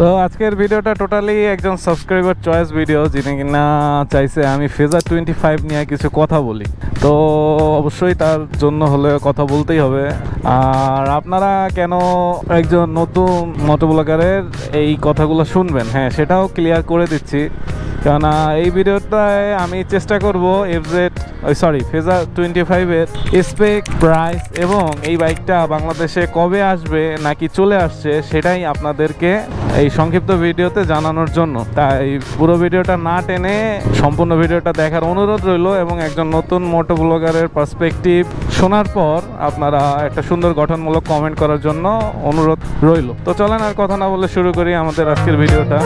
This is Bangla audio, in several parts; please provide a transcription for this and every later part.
তো আজকের ভিডিওটা টোটালি একজন সাবস্ক্রাইবার চয়েস ভিডিও, যিনি কিনা চাইছে আমি ফেজার 25 নিয়ে কিছু কথা বলি। তো অবশ্যই তার জন্য হলে কথা বলতেই হবে। আর আপনারা কেন একজন নতুন মোটোব্লগারের এই কথাগুলো শুনবেন, হ্যাঁ সেটাও ক্লিয়ার করে দিচ্ছি। কেননা এই ভিডিওটায় আমি চেষ্টা করব ফেজার 25-এর স্পেক, প্রাইস এবং এই বাইকটা বাংলাদেশে কবে আসবে নাকি চলে আসছে সেটাই আপনাদেরকে এই সংক্ষিপ্ত ভিডিওতে জানানোর জন্য। তাই পুরো ভিডিওটা না টেনে সম্পূর্ণ ভিডিওটা দেখার অনুরোধ রইল এবং একজন নতুন মোটোব্লগারের পার্সপেক্টিভ শোনার পর আপনারা একটা সুন্দর গঠনমূলক কমেন্ট করার জন্য অনুরোধ রইল। তো চলেন আর কথা না বলে শুরু করি আমাদের আজকের ভিডিওটা।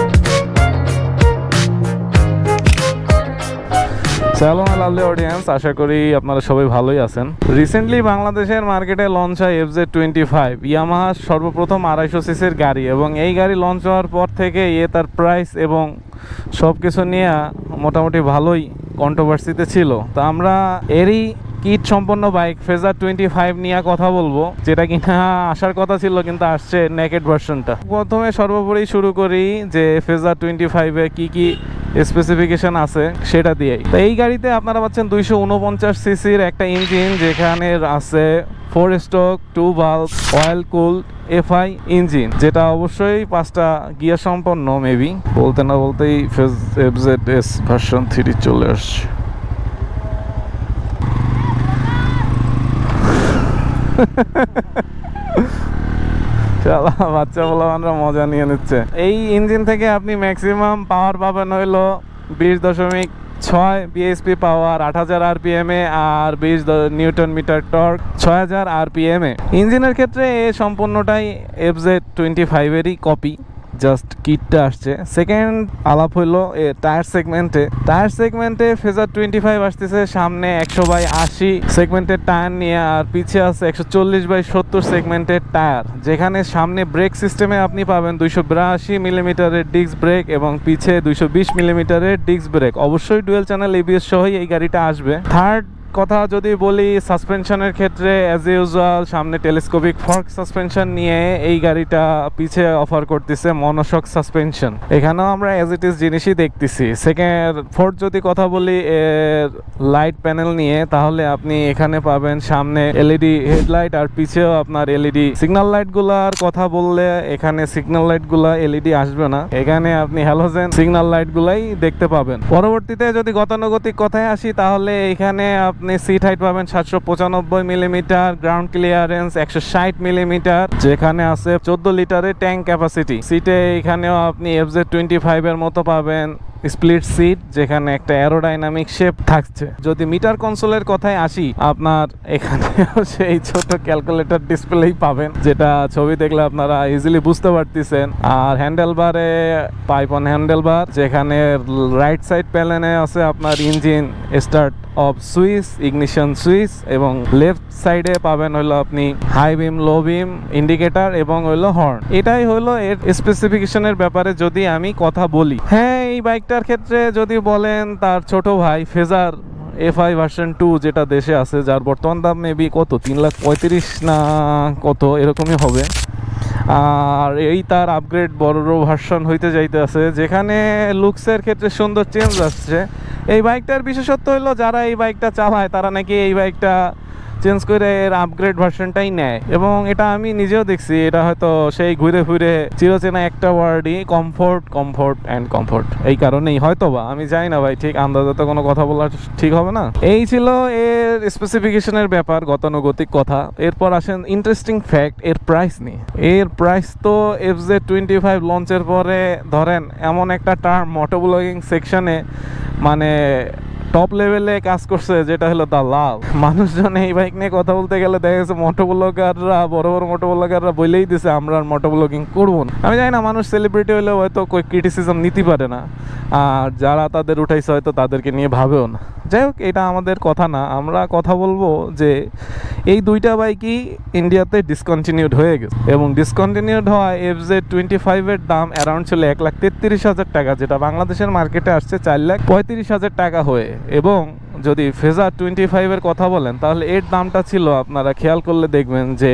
হ্যালো লাভলি অডিয়েন্স, আশা করি আপনারা সবাই ভালোই আছেন। রিসেন্টলি বাংলাদেশের মার্কেটে লঞ্চ হয় FZ25, ইয়ামাহা সর্বপ্রথম 250 সিসির গাড়ি, এবং এই গাড়ি লঞ্চ হওয়ার পর থেকে তার প্রাইস এবং সব কিছু নিয়ে মোটামুটি ভালোই কন্ট্রোভার্সিতে ছিল। তো আমরা এরই কিট সম্পন্ন বাইক ফেজার 25 নিয়ে কথা বলবো, যেটা কিনা আসার কথা ছিল কিন্তু আসছে নেকেড ভার্সনটা। প্রথমে সর্বোপরি শুরু করি যে ফেজার 25-এ কি স্পেসিফিকেশন আছে সেটা দিয়েই। তো এই গাড়িতে আপনারা পাচ্ছেন 249 সিসির একটা ইঞ্জিন, যেখানে আছে 4 stroke 2 valve oil cooled FI engine, যেটা অবশ্যই 5টা গিয়ার সম্পন্ন। মেবি বলতে না বলতেই FZS ভার্সন 3 চলে আসছে। বাচ্চা বলা মজা নিয়ে নিচ্ছে। এই ইঞ্জিন থেকে আপনি ম্যাক্সিমাম পাওয়ার পাবেন হইলো 20.6 bhp পাওয়ার 8000 RPM এ, আর 20 নিউটন মিটার টর্ক 6000 RPM এ। ইঞ্জিনের ক্ষেত্রে সম্পূর্ণটাই FZ25-এরই কপি, জাস্ট কিটটা আসছে। সেকেন্ড আলাপ হইলো টায়ার সেগমেন্টে ফেজার 25 আসতেছে সামনে 100/80 সেগমেন্টের টায়ার নিয়ে, আর পিছে আছে 140/70 সেগমেন্টের টায়ার, যেখানে সামনে ব্রেক সিস্টেমে আপনি পাবেন 282 মিলিমিটারের ডিস্ক ব্রেক এবং পিছে 220 মিলিমিটারের ডিস্ক ব্রেক। অবশ্যই ডুয়েল চ্যানেল ABS সহই এই গাড়িটা আসবে। থার্ড কথা যদি বলি, সাসপেনশনের ক্ষেত্রে অ্যাজ ইউজুয়াল সামনে টেলিস্কোপিক ফর্ক সাসপেনশন নিয়ে এই গাড়িটা পিছে অফার করতেছে মনোশক সাসপেনশন। এখানেও আমরা অ্যাজ ইট ইজ জিনিসই দেখতেছি। ফোর্থ যদি কথা বলি এর লাইট প্যানেল নিয়ে, তাহলে আপনি এখানে পাবেন সামনে LED হেডলাইট আর পিছেও আপনার LED সিগন্যাল লাইটগুলার কথা বললে এখানে সিগন্যাল লাইটগুলা LED আসবে না, এখানে আপনি হ্যালোজেন সিগন্যাল লাইটগুলাই দেখতে পাবেন। পরবর্তীতে যদি গতানুগতিক কথায় আসি, তাহলে এখানে আপনি সিট হাইট পাবেন 795 মিলিমিটার, গ্রাউন্ড ক্লিয়ারেন্স 160 মিলিমিটার, যেখানে আছে 14 লিটারের ট্যাঙ্ক ক্যাপাসিটি। সিটে এখানেও আপনি FZ25-এর মতো পাবেন স্প্লিট সিট, যেখানে একটা অ্যারোডাইনামিক শেপ থাকছে। যদি মিটার কনসোলের কথায় আসি, আপনার এখানেও সেই ছোট ক্যালকুলেটর ডিসপ্লেই পাবেন, যেটা ছবি দেখলে আপনারা ইজিলি বুঝতে পারতেছেন। আর হ্যান্ডেলবারে পাইপন হ্যান্ডেলবার, যেখানে রাইট সাইড প্যানেলে আছে আপনার engine start off switch, ignition switch, এবং লেফট সাইডে পাবেন হলো আপনি হাই বিম, লো বিম ইন্ডিকেটর এবং হলো হর্ন। এটাই হলো এর স্পেসিফিকেশনের ব্যাপারে যদি আমি কথা বলি। হ্যাঁ, এই বাইকটার ক্ষেত্রে যদি বলেন তার ছোট ভাই ফেজার FI ভার্সন 2 যেটা দেশে আছে, যার বর্তমান দাম মেবি কত 3,35,000 না কত এরকমই হবে। আর এই তার আপগ্রেড বড় ভার্সন হইতে যাইতে আছে, যেখানে লুকসের ক্ষেত্রে সুন্দর চেঞ্জ আসছে। এই বাইকটার বিশেষত্ব হলো যারা এই বাইকটা চালায় তারা নাকি এই বাইকটা চেঞ্জ করে এর আপগ্রেড ভার্সনটাই নেয়, এবং এটা আমি নিজেও দেখছি। এটা হয়তো সেই ঘুরে ফিরে চিরচেনা একটা ওয়ার্ডই, কমফোর্ট। এই কারণেই হয়তোবা, আমি জানি না ভাই, ঠিক আন্দাজে তো কোনো কথা বলা ঠিক হবে না। এই ছিল এর স্পেসিফিকেশনের ব্যাপার, গতানুগতিক কথা। এরপর আসেন ইন্টারেস্টিং ফ্যাক্ট এর প্রাইস নিয়ে। এর প্রাইস তো FZ25 লঞ্চের পরে ধরেন এমন একটা টার্ম মোটোব্লগিং সেকশনে মানে টপ লেভেলে কাজ করছে, যেটা হলো দা লাভ। মানুষজন এই বাইক নিয়ে কথা বলতে গেলে দেখা গেছে মোটোব্লগাররা, বড় মোটোব্লগাররা বলেই দিছে আমরা আর মোটোব্লগিং করবো না। আমি জানি না, মানুষ সেলিব্রিটি হলে হয়তো કોઈ ক্রিটিসিজম নিতে পারে না, আর যারা তাদের উঠাইছে হয়তো তাদেরকে নিয়ে ভাবেও না। যাই হোক, এটা আমাদের কথা না। আমরা কথা বলবো যে এই দুইটা বাইকই ইন্ডিয়াতে ডিসকন্টিনিউড হয়ে গেছে, এবং ডিসকন্টিনিউড হওয়ায় FZ25-এর দাম অ্যারাউন্ড ছিল 1,33,000 টাকা, যেটা বাংলাদেশের মার্কেটে আসছে 4,35,000 টাকা হয়ে। এবং যদি ফেজার 25-এর কথা বলেন, তাহলে এর দামটা ছিল, আপনারা খেয়াল করলে দেখবেন যে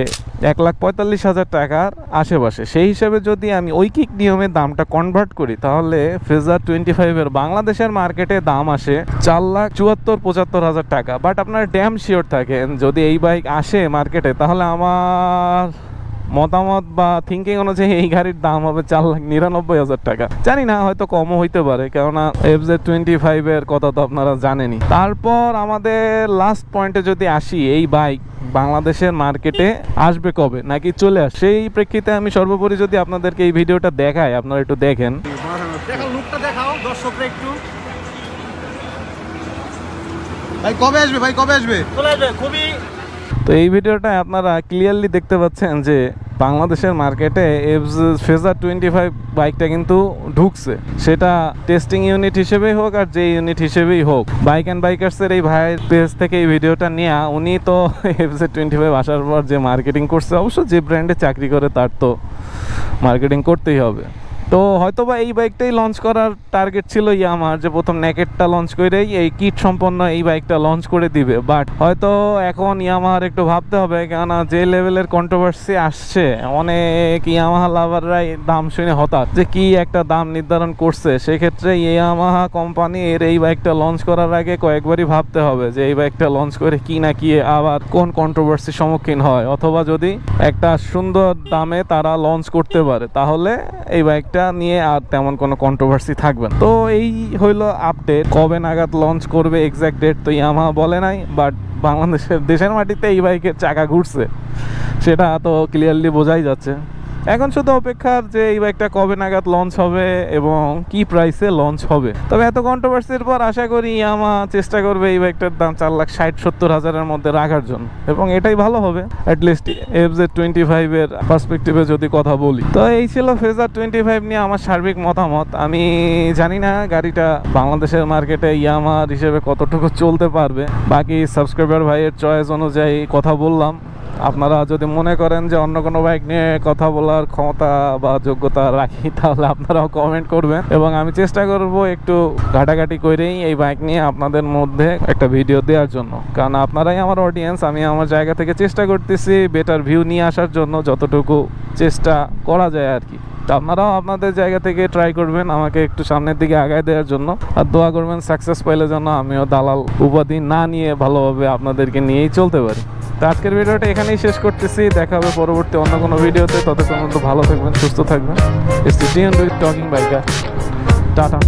1,45,000 টাকার আশেপাশে। সেই হিসাবে যদি আমি ঐকিক নিয়মে দামটা কনভার্ট করি তাহলে ফেজার 25 এর বাংলাদেশের মার্কেটে দাম আসে 4,74,75,000 টাকা। বাট আপনারা ড্যাম শিওর থাকেন যদি এই বাইক আসে মার্কেটে তাহলে আমার মতামত বা থিঙ্কিং অনুযায়ী এই গাড়ির দাম হবে 4,99,000 টাকা। জানি না, হয়তো কমও হইতে পারে, কেননা FZ25 এর কথা তো আপনারা জানেনই। তারপর আমাদের লাস্ট পয়েন্টে যদি আসি, এই বাইক বাংলাদেশের মার্কেটে আসবে কবে নাকি চলে আসে, সেই প্রেক্ষিতে আমি সর্বোপরি যদি আপনাদেরকে এই ভিডিওটা দেখাই, আপনারা একটু দেখেন। লুকটা দেখাও দর্শকরা একটু। ভাই কবে আসবে, ভাই কবে আসবে? চলে আসবে খুবই। তো এই ভিডিওটা আপনারা ক্লিয়ারলি দেখতে পাচ্ছেন যে বাংলাদেশের মার্কেটে ফেজার 25 বাইকটা কিন্তু ঢুকছে, সেটা টেস্টিং ইউনিট হিসেবেই হোক আর যে ইউনিট হিসেবেই হোক। বাইক অ্যান্ড বাইকার্সের এই ভাইয়ের পেজ থেকে এই ভিডিওটা নেওয়া, উনি তো FZ25 আসার পর যে মার্কেটিং করছে, অবশ্য যে ব্র্যান্ডে চাকরি করে তার তো মার্কেটিং করতেই হবে। তো হয়তোবা এই বাইকটাই লঞ্চ করার টার্গেট ছিল ইয়ামাহার, যে প্রথম নেকেটটা লঞ্চ করেই এই কিট সম্পন্ন এই বাইকটা লঞ্চ করে দিবে। বাট হয়তো এখন ইয়ামাহার একটু ভাবতে হবে, কেননা যে লেভেলের কন্ট্রোভার্সি আসছে, অনেক ইয়ামাহা লাভাররাই দাম শুনে হতাশ যে কি একটা দাম নির্ধারণ করছে। সেক্ষেত্রে ইয়ামাহা কোম্পানির এই বাইকটা লঞ্চ করার আগে কয়েকবারই ভাবতে হবে যে এই বাইকটা লঞ্চ করে কি না কি আবার কোন কন্ট্রোভার্সির সম্মুখীন হয়, অথবা যদি একটা সুন্দর দামে তারা লঞ্চ করতে পারে তাহলে এই বাইকটা নিয়ে আর তেমন কোনো কন্ট্রোভার্সি থাকবে না। তো এই হইলো আপডেট। কবে নাগাদ লঞ্চ করবে এক্সাক্ট ডেট তো ইয়ামাহা বলে নাই, বাট দেশের মাটিতে এই বাইকের চাকা ঘুরছে সেটা তো ক্লিয়ারলি বোঝাই যাচ্ছে। এখন শুধু অপেক্ষার যে এই বাইকটা কবে নাগাদ লঞ্চ হবে এবং কি প্রাইসে লঞ্চ হবে। তবে এত কন্ট্রোভার্সির পর আশা করি ইয়ামাহা চেষ্টা করবে এই বাইকটার দাম 4,60,70,000-এর মধ্যে রাখার জন্য, এবং এটাই ভালো হবে অ্যাটলিস্ট FZ25 এর পার্সপেক্টিভে যদি কথা বলি। তো এই ছিল ফেজার 25 নিয়ে আমার সার্বিক মতামত। আমি জানি না গাড়িটা বাংলাদেশের মার্কেটে ইয়ামাহার হিসেবে কতটুকু চলতে পারবে, বাকি সাবস্ক্রাইবার ভাইয়ের চয়েস অনুযায়ী কথা বললাম। আপনারা যদি মনে করেন যে অন্য কোনো বাইক নিয়ে কথা বলার ক্ষমতা বা যোগ্যতা রাখি তাহলে আপনারাও কমেন্ট করবেন, এবং আমি চেষ্টা করব একটু ঘাটাঘাটি করেই এই বাইক নিয়ে আপনাদের মধ্যে একটা ভিডিও দেওয়ার জন্য, কারণ আপনারাই আমার অডিয়েন্স। আমি আমার জায়গা থেকে চেষ্টা করতেছি বেটার ভিউ নিয়ে আসার জন্য, যতটুকু চেষ্টা করা যায় আর কি। আপনারাও আপনাদের জায়গা থেকে ট্রাই করবেন আমাকে একটু সামনের দিকে আগায় দেওয়ার জন্য, আর দোয়া করবেন সাকসেস পাইলে যেন আমিও দালাল উপাধি না নিয়ে ভালোভাবে আপনাদেরকে নিয়েই চলতে পারি। তো আজকের ভিডিওটা এখানেই শেষ করতেছি, দেখা হবে পরবর্তী অন্য কোনো ভিডিওতে। ততক্ষণ পর্যন্ত ভালো থাকবেন, সুস্থ থাকবেন। It's the DN Toking Biker. Tata.